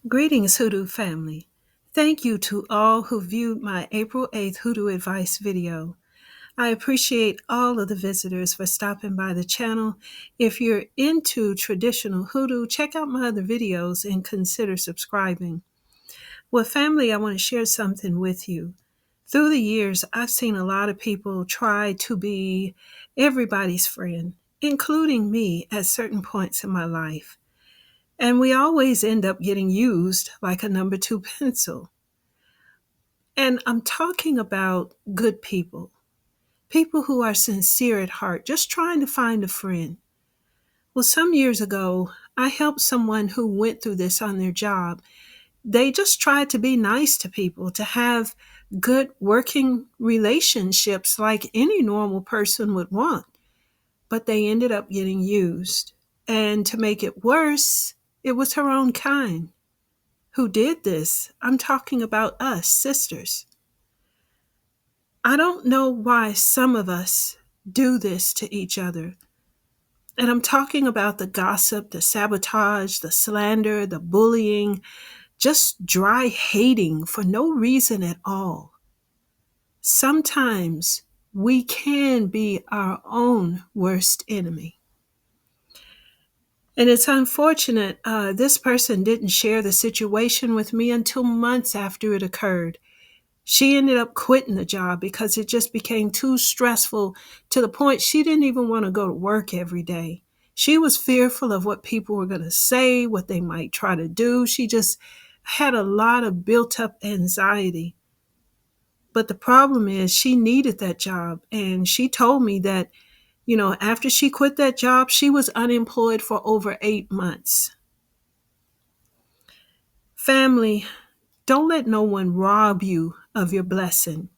Greetings, Hoodoo family. Thank you to all who viewed my April 8th Hoodoo advice video. I appreciate all of the visitors for stopping by the channel. If you're into traditional Hoodoo, check out my other videos and consider subscribing. Well, family, I want to share something with you. Through the years, I've seen a lot of people try to be everybody's friend, including me at certain points in my life. And we always end up getting used like a number two pencil. And I'm talking about good people, people who are sincere at heart, just trying to find a friend. Well, some years ago, I helped someone who went through this on their job. They just tried to be nice to people, to have good working relationships like any normal person would want. But they ended up getting used. And to make it worse, it was her own kind who did this. I'm talking about us, sisters. I don't know why some of us do this to each other. And I'm talking about the gossip, the sabotage, the slander, the bullying, just dry hating for no reason at all. Sometimes we can be our own worst enemy. And it's unfortunate this person didn't share the situation with me until months after it occurred. She ended up quitting the job because it just became too stressful to the point she didn't even want to go to work every day. She was fearful of what people were going to say, what they might try to do. She just had a lot of built up anxiety. But the problem is she needed that job. And she told me that, after she quit that job, she was unemployed for over 8 months. Family, don't let no one rob you of your blessing.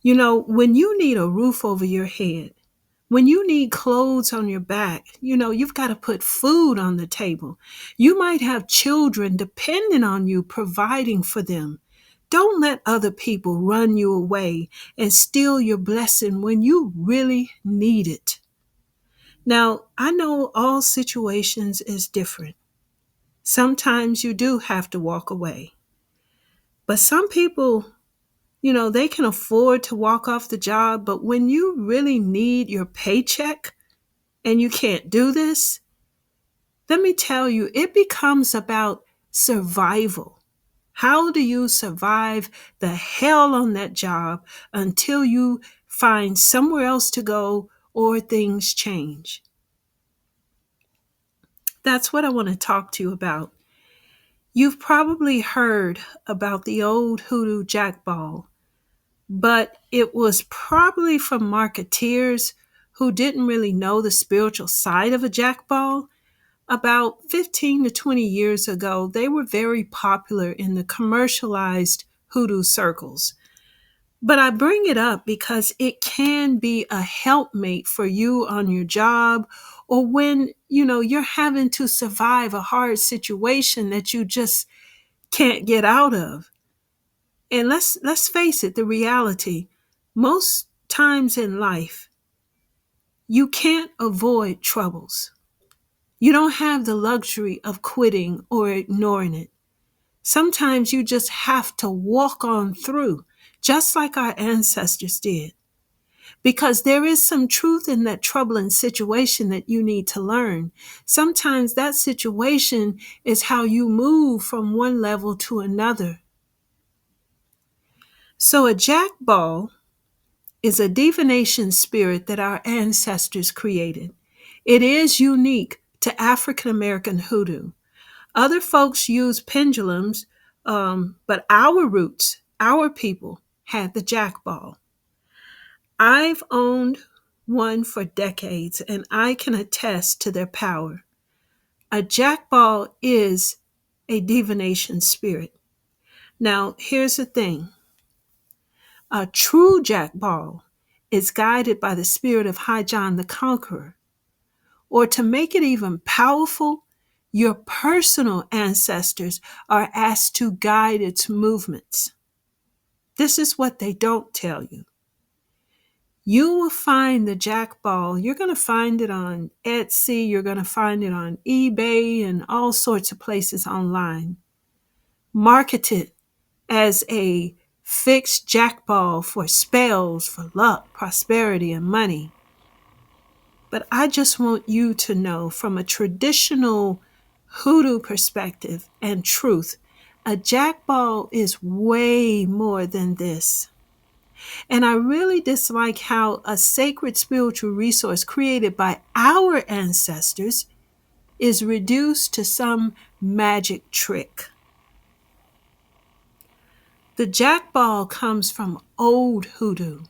When you need a roof over your head, when you need clothes on your back, you've got to put food on the table. You might have children depending on you, providing for them. Don't let other people run you away and steal your blessing when you really need it. Now, I know all situations is different. Sometimes you do have to walk away. But some people, they can afford to walk off the job, but when you really need your paycheck and you can't do this, let me tell you, it becomes about survival. How do you survive the hell on that job until you find somewhere else to go or things change? That's what I want to talk to you about. You've probably heard about the old Hoodoo Jack Ball, but it was probably from marketeers who didn't really know the spiritual side of a jackball. About 15 to 20 years ago, they were very popular in the commercialized hoodoo circles. But I bring it up because it can be a helpmate for you on your job or when, you're having to survive a hard situation that you just can't get out of. And let's face it, the reality, most times in life, you can't avoid troubles. You don't have the luxury of quitting or ignoring it. Sometimes you just have to walk on through, just like our ancestors did. Because there is some truth in that troubling situation that you need to learn. Sometimes that situation is how you move from one level to another. So a jackball is a divination spirit that our ancestors created. It is unique to African American hoodoo. Other folks use pendulums, but our roots, our people, had the jackball. I've owned one for decades, and I can attest to their power. A jackball is a divination spirit. Now, here's the thing. A true jackball is guided by the spirit of High John the Conqueror. Or to make it even powerful, your personal ancestors are asked to guide its movements. This is what they don't tell you. You will find the jackball. You're going to find it on Etsy. You're going to find it on eBay and all sorts of places online. marketed as a fixed jackball for spells, for luck, prosperity, and money. But I just want you to know from a traditional hoodoo perspective and truth, a jackball is way more than this. And I really dislike how a sacred spiritual resource created by our ancestors is reduced to some magic trick. The jackball comes from old hoodoo,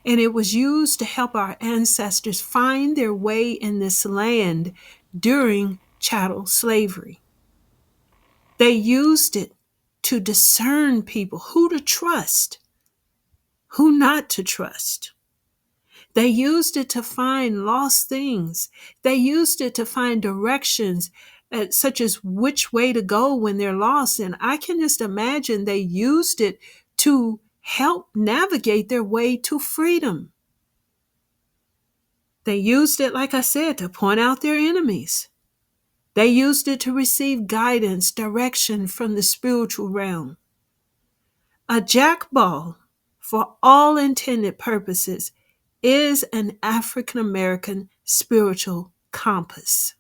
and it was used to help our ancestors find their way in this land during chattel slavery. They used it to discern people who to trust, who not to trust. They used it to find lost things. They used it to find directions, such as which way to go when they're lost. And I can just imagine they used it to help navigate their way to freedom. They used it, like I said, to point out their enemies. They used it to receive guidance, direction from the spiritual realm. A jackball, for all intended purposes, is an African American spiritual compass.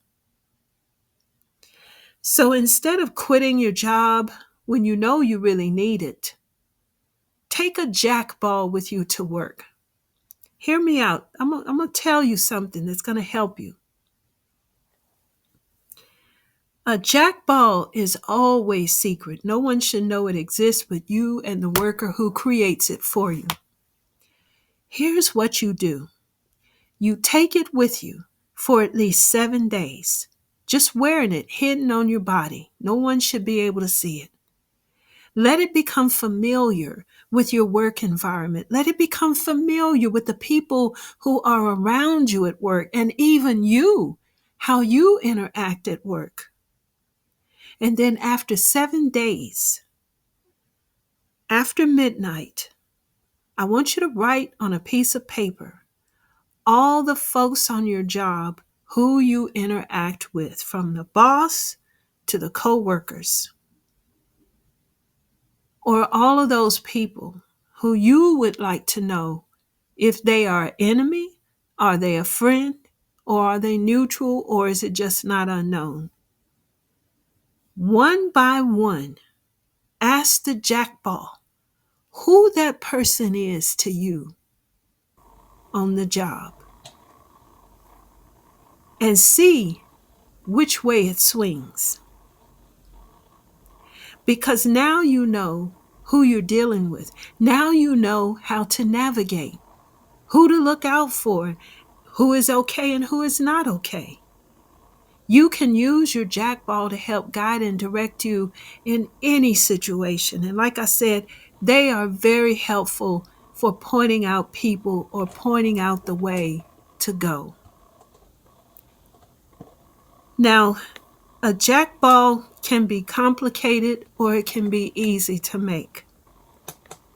So instead of quitting your job when you know you really need it, take a jackball with you to work. Hear me out. I'm going to tell you something that's going to help you. A jackball is always secret. No one should know it exists but you and the worker who creates it for you. Here's what you do. You take it with you for at least 7 days, just wearing it hidden on your body. No one should be able to see it. Let it become familiar with your work environment. Let it become familiar with the people who are around you at work and even you, how you interact at work. And then after 7 days, after midnight, I want you to write on a piece of paper all the folks on your job who you interact with, from the boss to the co-workers, or all of those people who you would like to know if they are an enemy, are they a friend, or are they neutral, or is it just not unknown? One by one, ask the jackball who that person is to you on the job and see which way it swings. Because now you know who you're dealing with. Now you know how to navigate, who to look out for, who is okay and who is not okay. You can use your jackball to help guide and direct you in any situation. And like I said, they are very helpful for pointing out people or pointing out the way to go. Now, a jackball can be complicated or it can be easy to make.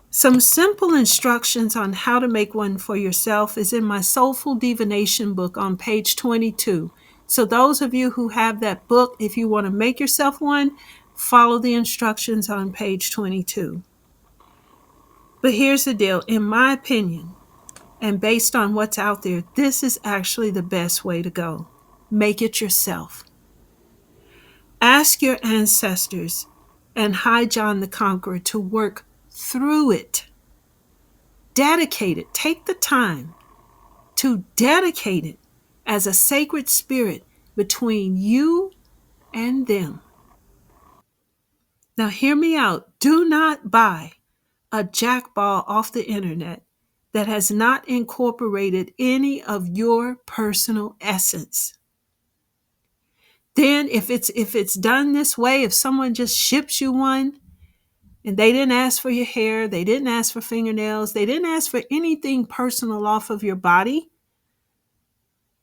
Some simple instructions on how to make one for yourself is in my Soulful Divination book on page 22. So those of you who have that book, if you want to make yourself one, follow the instructions on page 22. But here's the deal. In my opinion, and based on what's out there, this is actually the best way to go. Make it yourself. Ask your ancestors and High John the Conqueror to work through it. Dedicate it. Take the time to dedicate it as a sacred spirit between you and them. Now hear me out. Do not buy a jackball off the internet that has not incorporated any of your personal essence. Then if it's done this way, if someone just ships you one and they didn't ask for your hair, they didn't ask for fingernails, they didn't ask for anything personal off of your body,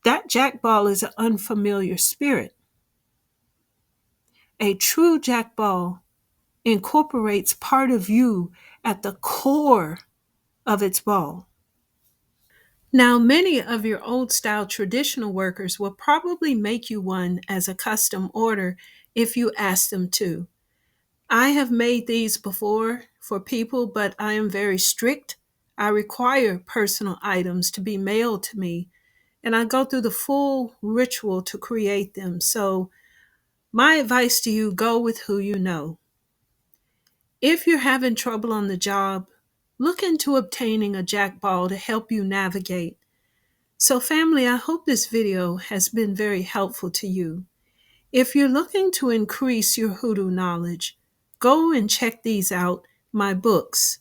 that jackball is an unfamiliar spirit. A true jackball incorporates part of you at the core of its ball. Now, many of your old style traditional workers will probably make you one as a custom order if you ask them to. I have made these before for people, but I am very strict. I require personal items to be mailed to me, and I go through the full ritual to create them. So, my advice to you, go with who you know. If you're having trouble on the job, look into obtaining a jack ball to help you navigate. So, family, I hope this video has been very helpful to you. If you're looking to increase your hoodoo knowledge, go and check these out, my books.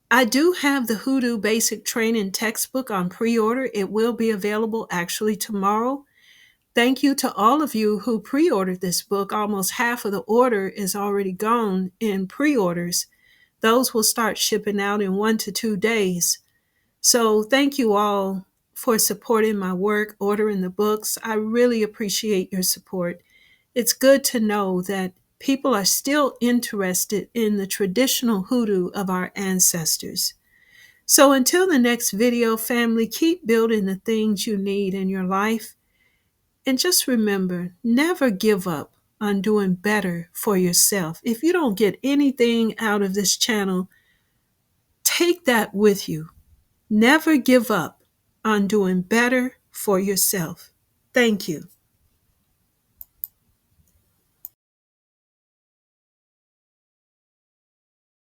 I do have the Hoodoo Basic Training textbook on pre-order. It will be available actually tomorrow. Thank you to all of you who pre-ordered this book. Almost half of the order is already gone in pre-orders. Those will start shipping out in 1 to 2 days. So thank you all for supporting my work, ordering the books. I really appreciate your support. It's good to know that people are still interested in the traditional hoodoo of our ancestors. So until the next video, family, keep building the things you need in your life. And just remember, never give up on doing better for yourself. If you don't get anything out of this channel, take that with you. Never give up on doing better for yourself. Thank you.